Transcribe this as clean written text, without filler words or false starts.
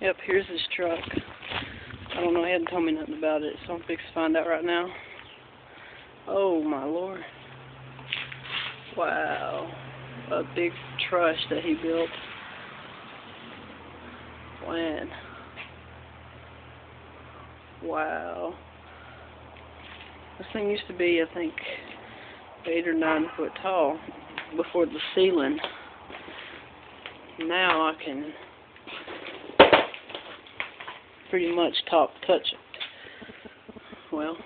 Yep, here's his truck. I don't know, he hadn't told me nothing about it, so I'm fixing to find out right now. Oh my lord. Wow. A big truss that he built. Man. Wow. This thing used to be, I think, 8 or 9 foot tall before the ceiling. Now I can pretty much top touch it. Well,